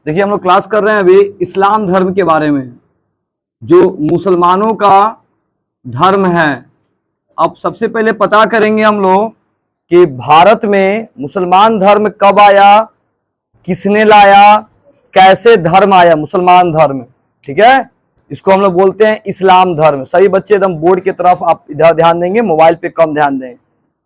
देखिए हम लोग क्लास कर रहे हैं अभी इस्लाम धर्म के बारे में, जो मुसलमानों का धर्म है। अब सबसे पहले पता करेंगे हम लोग कि भारत में मुसलमान धर्म कब आया, किसने लाया, कैसे धर्म आया मुसलमान धर्म। ठीक है, इसको हम लोग बोलते हैं इस्लाम धर्म। सही बच्चे एकदम बोर्ड की तरफ आप इधर ध्यान देंगे, मोबाइल पे कम ध्यान दें,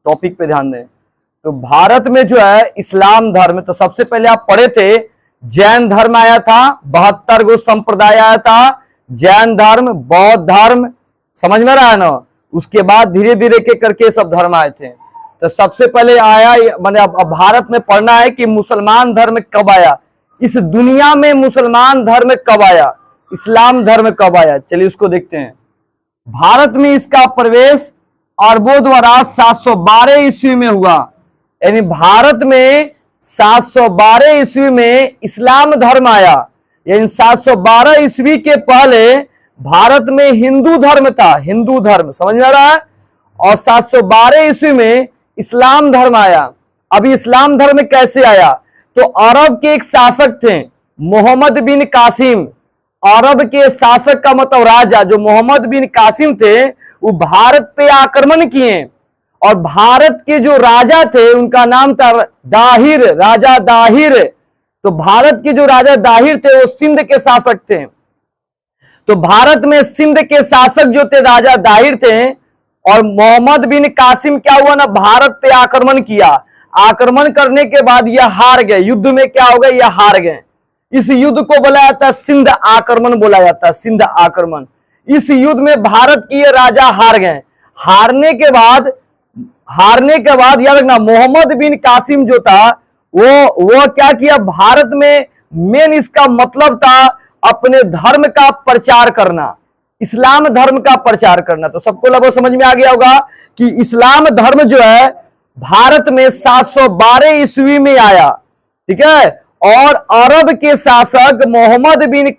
टॉपिक पे ध्यान दें। तो भारत में जो है इस्लाम धर्म, तो सबसे पहले आप पढ़े थे जैन धर्म आया था, 72 गो संप्रदाय आया था, जैन धर्म, बौद्ध धर्म, समझ में रहा है ना। उसके बाद धीरे धीरे के करके सब धर्म आए थे। तो सबसे पहले आया, मैंने अब भारत में पढ़ना है कि मुसलमान धर्म कब आया, इस दुनिया में मुसलमान धर्म कब आया, इस्लाम धर्म कब आया। चलिए उसको देखते हैं। भारत में इसका प्रवेश अरबों द्वारा 712 ईस्वी में हुआ, यानी भारत में 712 ईस्वी में इस्लाम धर्म आया। यानी 712 ईस्वी के पहले भारत में हिंदू धर्म था, हिंदू धर्म, समझ में आ रहा है। और 712 ईस्वी में इस्लाम धर्म आया। अभी इस्लाम धर्म कैसे आया, तो अरब के एक शासक थे मोहम्मद बिन कासिम। अरब के शासक का मतलब राजा, जो मोहम्मद बिन कासिम थे, वो भारत पे आक्रमण किए। और भारत के जो राजा थे उनका नाम था दाहिर, राजा दाहिर। तो भारत के जो राजा दाहिर थे वो सिंध के शासक थे। तो भारत में सिंध के शासक जो थे राजा दाहिर थे, और मोहम्मद बिन कासिम क्या हुआ ना, भारत पे आक्रमण किया। आक्रमण करने के बाद यह हार गए, युद्ध में क्या हो गए, यह हार गए। इस युद्ध को बोला जाता है सिंध आक्रमण, बोला जाता है सिंध आक्रमण। इस युद्ध में भारत के राजा हार गए। हारने के बाद याद रखना, मोहम्मद बिन कासिम जो था वो क्या किया, भारत में मेन इसका मतलब था अपने धर्म का प्रचार करना, इस्लाम धर्म का प्रचार करना। तो सबको लगभग समझ में आ गया होगा कि इस्लाम धर्म जो है भारत में 712 ईस्वी में आया। ठीक है, और अरब के शासक मोहम्मद बिन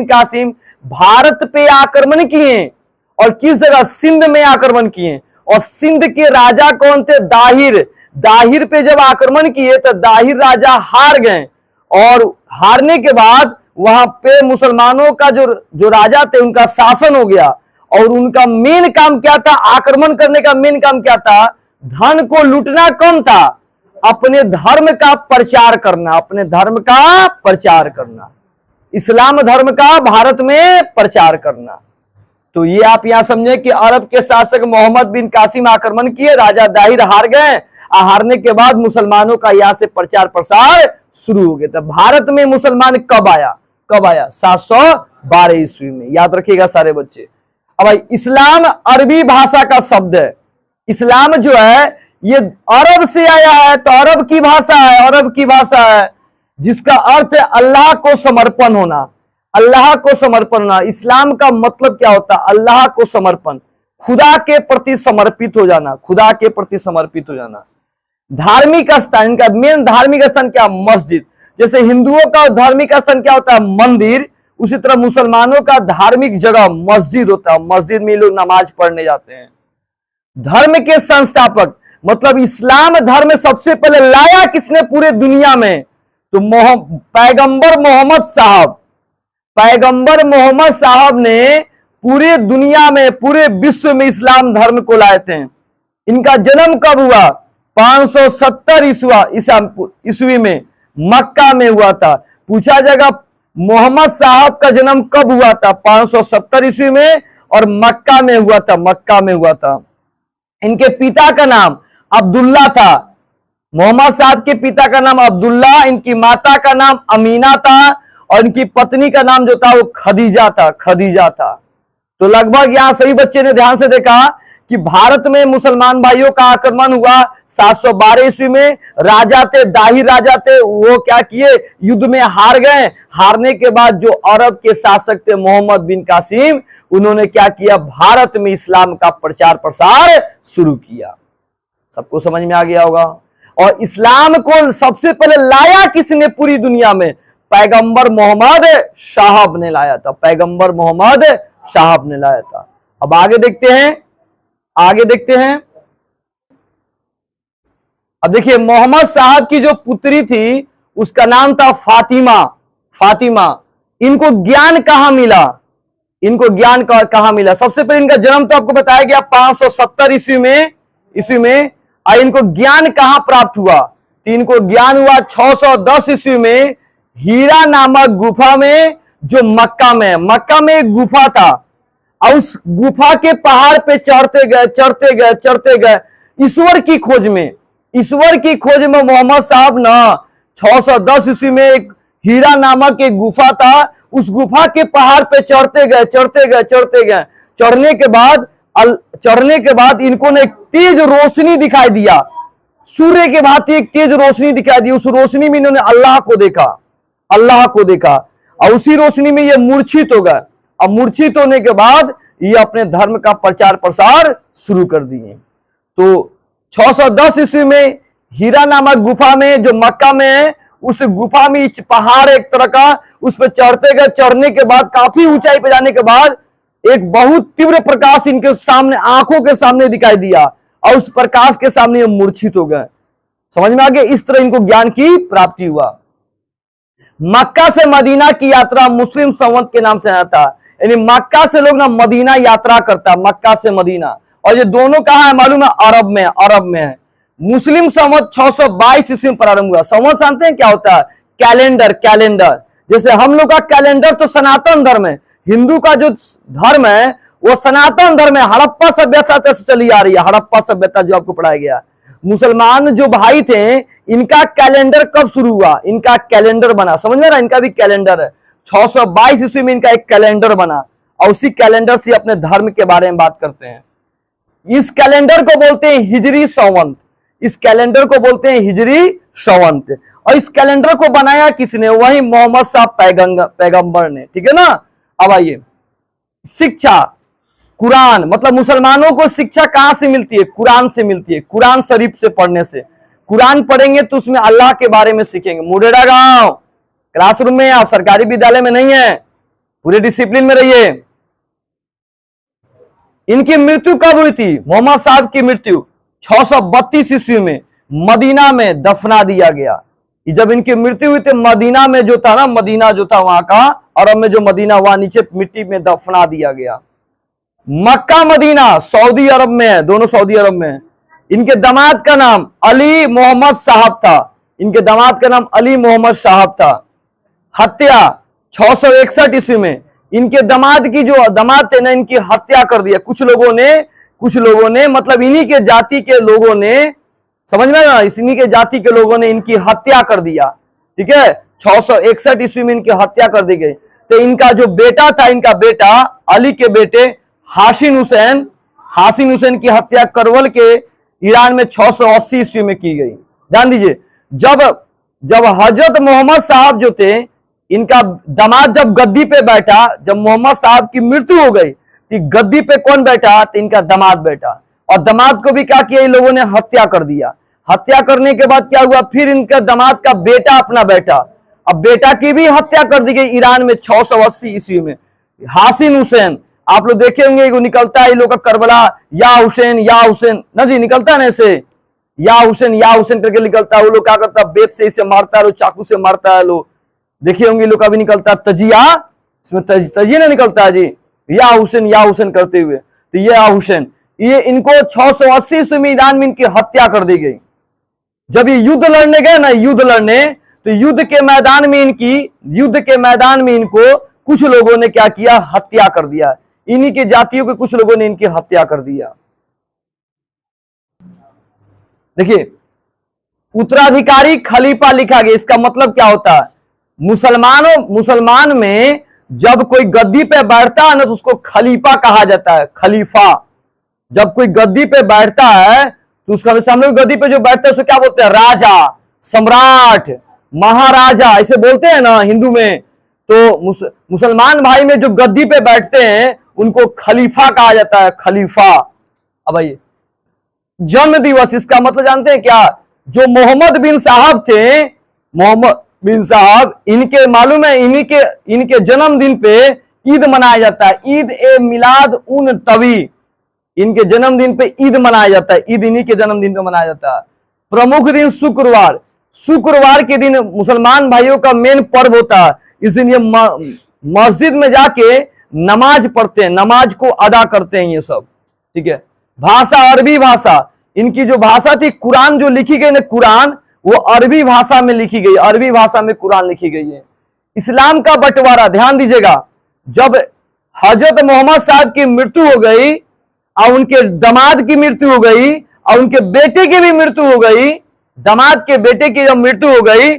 कासिम भारत पे आक्रमण किए। और किस जगह, सिंध में आक्रमण किए। और सिंध के राजा कौन थे, दाहिर। दाहिर पे जब आक्रमण किए तो दाहिर राजा हार गए। और हारने के बाद वहां पे मुसलमानों का जो राजा थे उनका शासन हो गया। और उनका मेन काम क्या था, आक्रमण करने का मेन काम क्या था, धन को लूटना कम था, अपने धर्म का प्रचार करना, अपने धर्म का प्रचार करना, इस्लाम धर्म का भारत में प्रचार करना। तो ये आप यहां समझे कि अरब के शासक मोहम्मद बिन कासिम आक्रमण किए, राजा दाहिर हार गए। हारने के बाद मुसलमानों का यहां से प्रचार प्रसार शुरू हो गया। तो भारत में मुसलमान कब आया, 712 ईस्वी में, याद रखिएगा सारे बच्चे। अब भाई इस्लाम अरबी भाषा का शब्द है। इस्लाम जो है ये अरब से आया है, तो अरब की भाषा है, अरब की भाषा है, जिसका अर्थ है अल्लाह को समर्पण होना, अल्लाह को समर्पण होना। इस्लाम का मतलब क्या होता है, अल्लाह को समर्पण, खुदा के प्रति समर्पित हो जाना, खुदा के प्रति समर्पित हो जाना। धार्मिक स्थान, इनका मेन धार्मिक स्थान क्या, मस्जिद। जैसे हिंदुओं का धार्मिक स्थान क्या होता है, मंदिर, उसी तरह मुसलमानों का धार्मिक जगह मस्जिद होता है। मस्जिद में लोग नमाज पढ़ने जाते हैं। धर्म के संस्थापक, मतलब इस्लाम धर्म सबसे पहले लाया किसने पूरे दुनिया में, तो पैगंबर मोहम्मद साहब ने पूरे दुनिया में, पूरे विश्व में इस्लाम धर्म को लाए थे। इनका जन्म कब हुआ, 570 ईस्वी में मक्का में हुआ था। पूछा जाएगा मोहम्मद साहब का जन्म कब हुआ था, 570 ईस्वी में, और मक्का में हुआ था, मक्का में हुआ था। इनके पिता का नाम अब्दुल्ला था, मोहम्मद साहब के पिता का नाम अब्दुल्ला, इनकी माता का नाम अमीना था, और इनकी पत्नी का नाम जो था वो खदीजा था। तो लगभग यहां सभी बच्चे ने ध्यान से देखा कि भारत में मुसलमान भाइयों का आक्रमण हुआ 712 ईस्वी में। राजा थे, दाहिर राजा थे, वो क्या किए, युद्ध में हार गए। हारने के बाद जो अरब के शासक थे मोहम्मद बिन कासिम, उन्होंने क्या किया, भारत में इस्लाम का प्रचार प्रसार शुरू किया। सबको समझ में आ गया होगा। और इस्लाम को सबसे पहले लाया किसने पूरी दुनिया में, पैगंबर मोहम्मद साहब ने लाया था, पैगंबर मोहम्मद साहब ने लाया था। अब आगे देखते हैं। अब देखिए मोहम्मद साहब की जो पुत्री थी उसका नाम था फातिमा। फातिमा। इनको ज्ञान कहां मिला? इनको ज्ञान कहां मिला? सबसे पहले इनका जन्म तो आपको बताया गया 570 ईस्वी में। और इनको ज्ञान कहां प्राप्त हुआ? तो इनको ज्ञान हुआ 610 ईस्वी में हीरा नामक गुफा में, जो मक्का में। मक्का में एक गुफा था और उस गुफा के पहाड़ पे चढ़ते गए ईश्वर की खोज में। ईश्वर की खोज में मोहम्मद साहब ना 610 ईस्वी में एक हीरा नामक एक गुफा था, उस गुफा के पहाड़ पे चढ़ते गए। चढ़ने के बाद इनको ने एक तेज रोशनी दिखाई दिया, सूर्य के भांति एक तेज रोशनी दिखाई दी। उस रोशनी में इन्होंने अल्लाह को देखा और उसी रोशनी में ये मूर्छित हो गए। अब मूर्छित होने के बाद ये अपने धर्म का प्रचार प्रसार शुरू कर दिए। तो 610 ईस्वी में हीरा नामक गुफा में, जो मक्का में है, उस गुफा में पहाड़ एक तरह का, उस पर चढ़ते गए। चढ़ने के बाद काफी ऊंचाई पे जाने के बाद एक बहुत तीव्र प्रकाश इनके सामने, आंखों के सामने दिखाई दिया और उस प्रकाश के सामने ये मूर्छित हो गए। समझ में आ गया? इस तरह इनको ज्ञान की प्राप्ति हुआ। मक्का से मदीना की यात्रा मुस्लिम संवत के नाम से आता, यानी मक्का से लोग ना मदीना यात्रा करता, मक्का से मदीना। और ये दोनों कहां है मालूम है? अरब में है। मुस्लिम संवत 622 ईस्वी में प्रारंभ हुआ। संवत जानते हैं क्या होता है? कैलेंडर। जैसे हम लोग का कैलेंडर तो सनातन धर्म है, हिंदू का जो धर्म है वो सनातन धर्म है। हड़प्पा सभ्यता से चली आ रही है, हड़प्पा सभ्यता जो आपको पढ़ाया गया। मुसलमान जो भाई थे, इनका कैलेंडर कब शुरू हुआ? इनका कैलेंडर बना, समझ में ना? इनका भी कैलेंडर है। 622 ईस्वी में इनका एक कैलेंडर बना और उसी कैलेंडर से अपने धर्म के बारे में बात करते हैं। इस कैलेंडर को बोलते हैं हिजरी संवत। इस कैलेंडर को बोलते हैं हिजरी संवत। और इस कैलेंडर को बनाया किसने? वही मोहम्मद साहब पैगंबर ने। ठीक है ना? अब आइए, शिक्षा, कुरान, मतलब मुसलमानों को शिक्षा कहां से मिलती है? कुरान से मिलती है, कुरान शरीफ से पढ़ने से। कुरान पढ़ेंगे तो उसमें अल्लाह के बारे में सीखेंगे। मुडेरा गांव क्लासरूम में, आप सरकारी विद्यालय में नहीं है, पूरे डिसिप्लिन में रहिए। इनकी मृत्यु कब हुई थी? मोहम्मद साहब की मृत्यु 632 ईस्वी में मदीना में दफना दिया गया। जब इनकी मृत्यु हुई थी, मदीना में जो था ना, मदीना जो था वहां का, अरब में जो मदीना, वहां नीचे मिट्टी में दफना दिया गया। मक्का मदीना सऊदी अरब में है, दोनों सऊदी अरब में है। इनके दामाद का नाम अली मोहम्मद साहब था। इनके दामाद का नाम अली मोहम्मद साहब था। हत्या 661 ईस्वी में इनके दामाद की, जो दामाद थे ना, इनकी हत्या कर दिया कुछ लोगों ने, मतलब इन्हीं के जाति के लोगों ने, समझ में ना, इन्हीं के जाति के लोगों ने इनकी हत्या कर दिया। ठीक है? 661 ईस्वी में इनकी हत्या कर दी गई। तो इनका जो बेटा था, इनका बेटा अली के बेटे हासिन हुसैन की हत्या करवल के ईरान में 680 ईस्वी में की गई। ध्यान दीजिए, जब हजरत मोहम्मद साहब जो थे, इनका दामाद जब गद्दी पे बैठा, जब मोहम्मद साहब की मृत्यु हो गई, तो गद्दी पे कौन बैठा? तो इनका दामाद बैठा। और दामाद को भी क्या किया? इन लोगों ने हत्या कर दिया। हत्या करने के बाद क्या हुआ? फिर इनका दामाद का बेटा अपना बैठा। अब बेटा की भी हत्या कर दी गई ईरान में 680 ईस्वी में। हासिन हुसैन, आप लोग देखे होंगे, वो निकलता है इन लोग का करबला, या हुसैन ना जी, निकलता है ना ऐसे, या हुसैन करके निकलता है। वो लोग क्या करता है? बेत से इसे मारता है, चाकू से मारता है। लोग देखे होंगे, लोग का भी निकलता है तजिया, इसमें तजिया ना निकलता है जी, या हुसैन करते हुए। तो ये हुसैन, ये इनको 680 ईस्वी में ईरान में इनकी हत्या कर दी गई। जब ये युद्ध लड़ने गए ना, तो युद्ध के मैदान में इनको कुछ लोगों ने क्या किया? हत्या कर दिया। इन्हीं के जातियों के कुछ लोगों ने इनकी हत्या कर दिया। देखिए, उत्तराधिकारी खलीफा लिखा गया। इसका मतलब क्या होता है? मुसलमान में जब कोई गद्दी पे बैठता है ना, तो उसको खलीफा कहा जाता है। खलीफा, जब कोई गद्दी पे बैठता है तो उसका, हम लोग गद्दी पे जो बैठते हैं उसको क्या बोलते हैं? राजा, सम्राट, महाराजा, ऐसे बोलते हैं ना हिंदू में। तो मुसलमान भाई में जो गद्दी पे बैठते हैं उनको खलीफा कहा जाता है, खलीफा। अब आइए, जन्म दिवस, इसका मतलब जानते हैं क्या? जो मोहम्मद बिन साहब थे, मोहम्मद बिन साहब, इनके मालूम है, इनके जन्मदिन पे ईद मनाया जाता है, ईद ए मिलाद उन तवी। इनके जन्मदिन पे ईद मनाया जाता है, ईद इन्हीं के जन्मदिन पे मनाया जाता है। प्रमुख दिन शुक्रवार, शुक्रवार के दिन मुसलमान भाइयों का मेन पर्व होता है। इस दिन ये मस्जिद में जाके नमाज पढ़ते हैं, नमाज को अदा करते हैं ये सब, ठीक है। भाषा अरबी भाषा, इनकी जो भाषा थी, कुरान जो लिखी गई ना, कुरान वो अरबी भाषा में लिखी गई, अरबी भाषा में कुरान लिखी गई है। इस्लाम का बंटवारा ध्यान दीजिएगा, जब हजरत मोहम्मद साहब की मृत्यु हो गई और उनके दामाद की मृत्यु हो गई और उनके बेटे की भी मृत्यु हो गई, दामाद के बेटे की जब मृत्यु हो गई,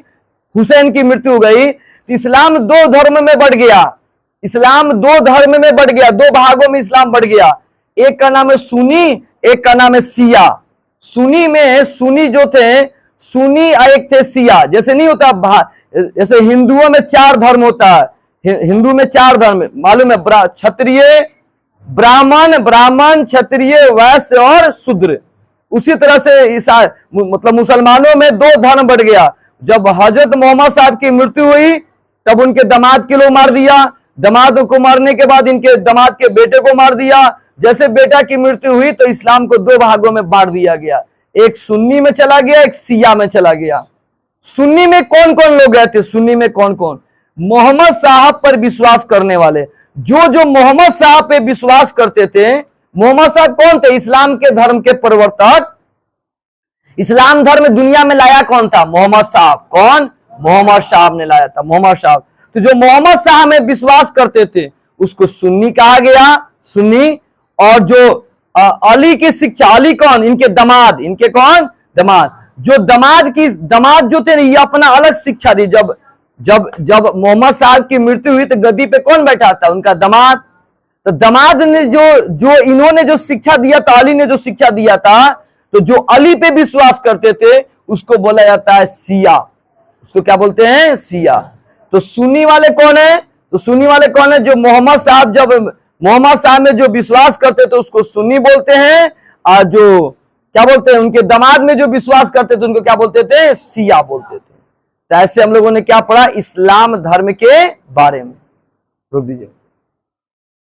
हुसैन की मृत्यु हो गई, तो इस्लाम दो धर्म में बढ़ गया। इस्लाम दो धर्म में बढ़ गया, दो भागों में इस्लाम बढ़ गया। एक का नाम है सुन्नी, एक का नाम है शिया। सुन्नी में सुन्नी जो थे, सुन्नी और एक थे शिया। जैसे नहीं होता, जैसे हिंदुओं में 4 धर्म होता है, हिंदू में 4 धर्म मालूम है, क्षत्रिय, ब्राह्मण, क्षत्रिय, वैश्य और शूद्र। उसी तरह से मतलब मुसलमानों में 2 धर्म बढ़ गया। जब हजरत मोहम्मद साहब की मृत्यु हुई तब उनके दामाद के लोग मार दिया, दामाद को मारने के बाद इनके दामाद के बेटे को मार दिया। जैसे बेटा की मृत्यु हुई तो इस्लाम को 2 भागों में बांट दिया गया, एक सुन्नी में चला गया, एक शिया में चला गया। सुन्नी में कौन कौन लोग गए थे? सुन्नी में कौन कौन? मोहम्मद साहब पर विश्वास करने वाले, जो मोहम्मद साहब पे विश्वास करते थे। मोहम्मद साहब कौन थे? इस्लाम के धर्म के प्रवर्तक। इस्लाम धर्म दुनिया में लाया कौन था? मोहम्मद साहब। कौन? मोहम्मद साहब ने लाया था, मोहम्मद साहब। तो जो मोहम्मद साहब में विश्वास करते थे उसको सुन्नी कहा गया, सुन्नी। और जो अली की शिक्षा, अली कौन? इनके दामाद, इनके कौन? दामाद। जो दामाद जो थे ये अपना अलग शिक्षा दी। जब मोहम्मद साहब की मृत्यु हुई तो गद्दी पे कौन बैठा था? उनका दामाद। तो दामाद ने जो इन्होंने जो शिक्षा दिया था, अली ने जो शिक्षा दिया था, तो जो अली पे विश्वास करते थे उसको बोला जाता है शिया। उसको क्या बोलते हैं? शिया। तो सुन्नी वाले कौन है? तो सुन्नी वाले कौन है? जो मोहम्मद साहब में जो विश्वास करते थे उसको सुन्नी बोलते हैं, और जो क्या बोलते हैं उनके दामाद में जो विश्वास करते थे उनको क्या बोलते थे? शिया बोलते थे। तो ऐसे हम लोगों ने क्या पढ़ा? इस्लाम धर्म के बारे में। रोक दीजिए।